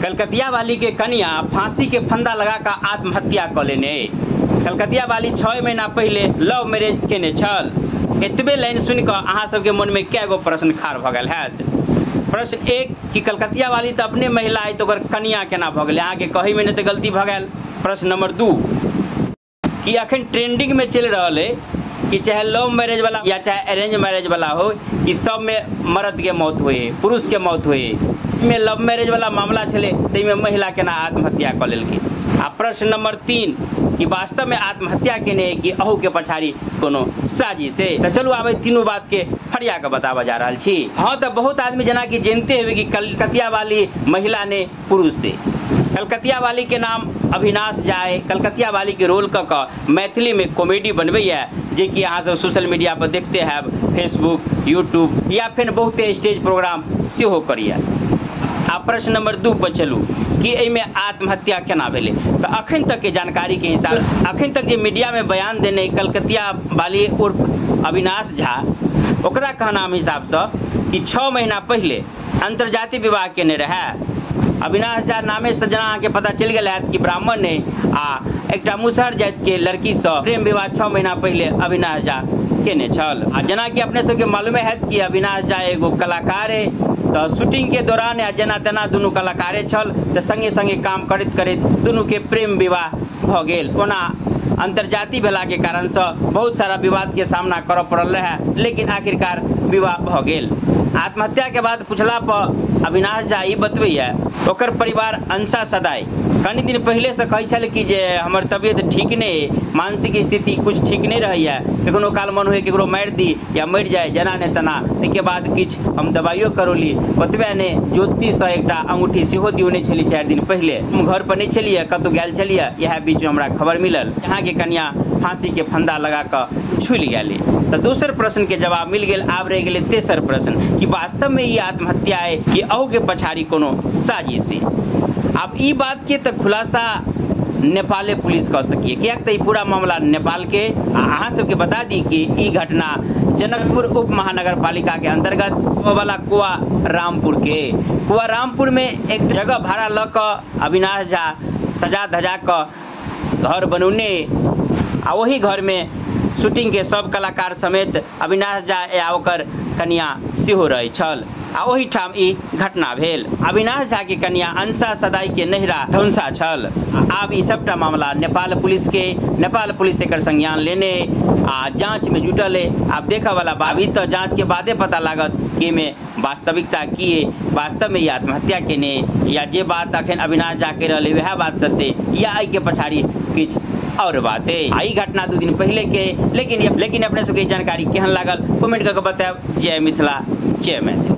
कलकतिया वाली के कन्या फांसी के फंदा लगा कर आत्महत्या कर लेने। कलकतिया वाली 6 महीना पहले लव मैरिज केने छल। एतबे लाइन सुनिक अहाँ सबके मन में क्या गो प्रश्न खाड़ भ गेल हैत। प्रश्न 1 कि कलकतिया वाली तो अपने महिला है तो ओकर कन्या केना भ गेलै, अहाँके कही में तो गलती भ गेल। प्रश्न नंबर 2 कि अखन ट्रेंडिंग में चल रहा है कि चाहे लव मैरिज वाला या चाहे अरेंज मैरिज वाला हो, कि सब में मर्द के मौत हुए, पुरुष के मौत हुए। में लव मैरिज वाला मामला चले तो में महिला केना आत्महत्या कर लेलखिन। आ प्रश्न नंबर 3 कि वास्तव में आत्महत्या केने कि अहू के पछाड़ी कोनो साजिश है। तो चलू आब तीनों बात के फरिया के बतावा जा रहा छी। हाँ तो बहुत आदमी जना कि जानते हुए कि कलकतिया वाली महिला ने पुरुष से, कलकतिया वाली के नाम अविनाश झा है। कलकतिया वाली के रोल क मैथिली में कॉमेडी बनबे जे कि अहाँ सब सोशल मीडिया पर देखते हैं, फेसबुक, यूट्यूब या फिर बहुते स्टेज प्रोग्राम सेहो करिए। आ प्रश्न नंबर 2 पर चलू कि एहिमे आत्महत्या केना भेलै। तो अखन तक के जानकारी के हिसाब, अखन तक जो मीडिया में बयान देने कलकतिया वाली उर्फ अविनाश झा, ओकरा कहनाम हिसाब से कि 6 महीना पहले अंतर्जातीय विवाह केने रहे। अविनाश झा नामे से जना के पता चल गया है कि ब्राह्मण ने आ एक मुसहर जात के लड़की से प्रेम विवाह 6 महीना पहले अविनाश झा केने छल। आ जना कि अपने सबके मालूम है कि अविनाश झा एगो कलाकार है। तो शूटिंग के दौरान या जना तना दुनू कलाकारे छल, तो संगे संगे काम करते करते दुनू के प्रेम विवाह भ गेल। ओना अंतर्जातीय भेला के कारण से बहुत सारा विवाद के सामना करऽ पड़ल रहे, लेकिन आखिरकार विवाह भ गेल। आत्महत्या के बाद पूछला पर अविनाश झा ई बतबैया ओकर परिवार अंसा सदाई कनी दिन पहले से कहै छल कि जे हमर तबियत ठीक नहीं, मानसिक स्थिति कुछ ठीक नहीं रहैया, कखनो काल मन हुए केकरो मारि दी या मरि जाए जना ने तना। ताहिके बाद किछ हम दवाइयो करौली, ओतबे ने ज्योतिषी से एकटा अंगूठी सेहो दियौने छली 4 दिन पहले। हम घर पर नहीं छलिए, कतौ गेल छलिए, यह बीच में हमरा खबर मिलल यहाँ के कन्या फांसी के फंदा लगा कर छुल गेली। तो दोसर प्रश्न के जवाब मिल गेल। आब रह गेलै तेसर प्रश्न कि वास्तव में ये आत्महत्या है कि अहू के पछाड़ी कोनो साजिश है। अब ई बात के तो खुलासा नेपाले पुलिस कर सकिए, क्या तो पूरा मामला नेपाल के। अहाँ सबके बता दी कि ई घटना जनकपुर उप महानगर पालिका के अंतर्गत वाला कुआ रामपुर में एक जगह भाड़ा ल कर अविनाश झा सजा धजा कर घर बनौने, आ वही घर में शूटिंग के सब कलाकार समेत अविनाश झा या ओकर कन्या सेहो रहै छल। आ ओही ठाम ई घटना भेल। अविनाश झा के कन्या अंसा सदाई के नहिरा धौंसा छल। आब ई सबटा मामला नेपाल पुलिस एकर संज्ञान लेने आ जांच में जुटल है। आप देखा वाला बात तो जांच के बादे पता लागत कि में वास्तविकता की है, वास्तव में ये आत्महत्या केने या जे बात अखन अविनाश झा के रहले वह बात सत्य या आई के पछाड़ी किछ और बात है। आई घटना 2 दिन पहले के, लेकिन अपने सबके जानकारी केहन लागल कमेंट करके बताएब। जय मिथिला, जय मैथिली।